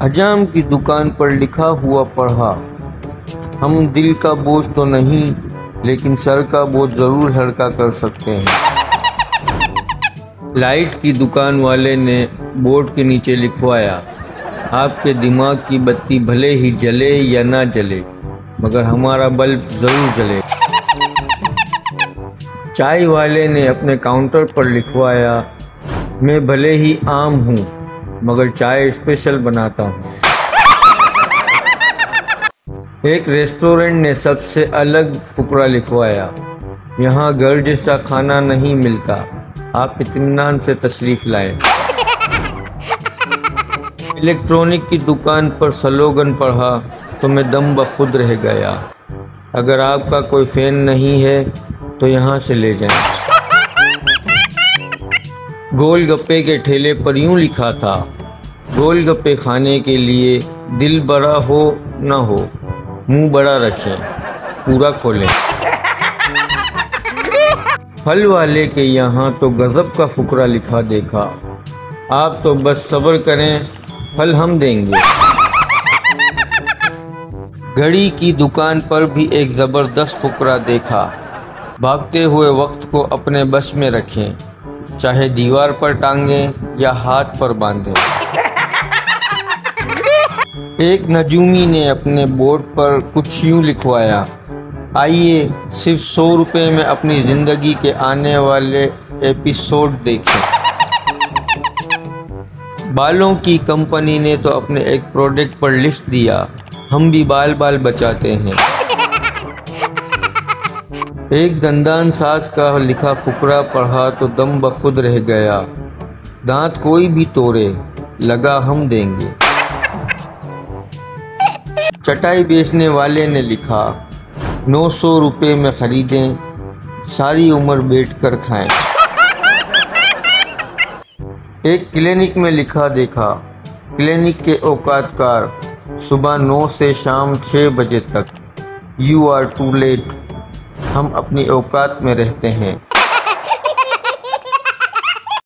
हजाम की दुकान पर लिखा हुआ पढ़ा, हम दिल का बोझ तो नहीं लेकिन सर का बोझ ज़रूर हल्का कर सकते हैं। लाइट की दुकान वाले ने बोर्ड के नीचे लिखवाया, आपके दिमाग की बत्ती भले ही जले या ना जले मगर हमारा बल्ब ज़रूर जले। चाय वाले ने अपने काउंटर पर लिखवाया, मैं भले ही आम हूँ मगर चाय स्पेशल बनाता हूँ। एक रेस्टोरेंट ने सबसे अलग फुकरा लिखवाया, यहाँ घर जैसा खाना नहीं मिलता, आप इत्मीनान से तशरीफ़ लाएं। इलेक्ट्रॉनिक की दुकान पर स्लोगन पढ़ा तो मैं दम बखुद रह गया, अगर आपका कोई फ़ैन नहीं है तो यहाँ से ले जाएं। गोलगप्पे के ठेले पर यूँ लिखा था, गोलगप्पे खाने के लिए दिल बड़ा हो ना हो मुंह बड़ा रखें, पूरा खोलें। फल वाले के यहाँ तो गज़ब का फुकरा लिखा देखा, आप तो बस सब्र करें फल हम देंगे। घड़ी की दुकान पर भी एक ज़बरदस्त फुकरा देखा, भागते हुए वक्त को अपने बस में रखें, चाहे दीवार पर टांगें या हाथ पर बांधें। एक नजूमी ने अपने बोर्ड पर कुछ यूँ लिखवाया, आइए सिर्फ 100 रुपये में अपनी ज़िंदगी के आने वाले एपिसोड देखें। बालों की कंपनी ने तो अपने एक प्रोडक्ट पर लिख दिया, हम भी बाल बचाते हैं। एक दंदान साज का लिखा फुकरा पढ़ा तो दम बखुद रह गया, दांत कोई भी तोड़े लगा हम देंगे। चटाई बेचने वाले ने लिखा, 900 रुपये में ख़रीदें, सारी उम्र बैठकर खाएं। एक क्लिनिक में लिखा देखा, क्लिनिक के औकातकार सुबह 9 से शाम 6 बजे तक, यू आर टू लेट, हम अपनी औकात में रहते हैं।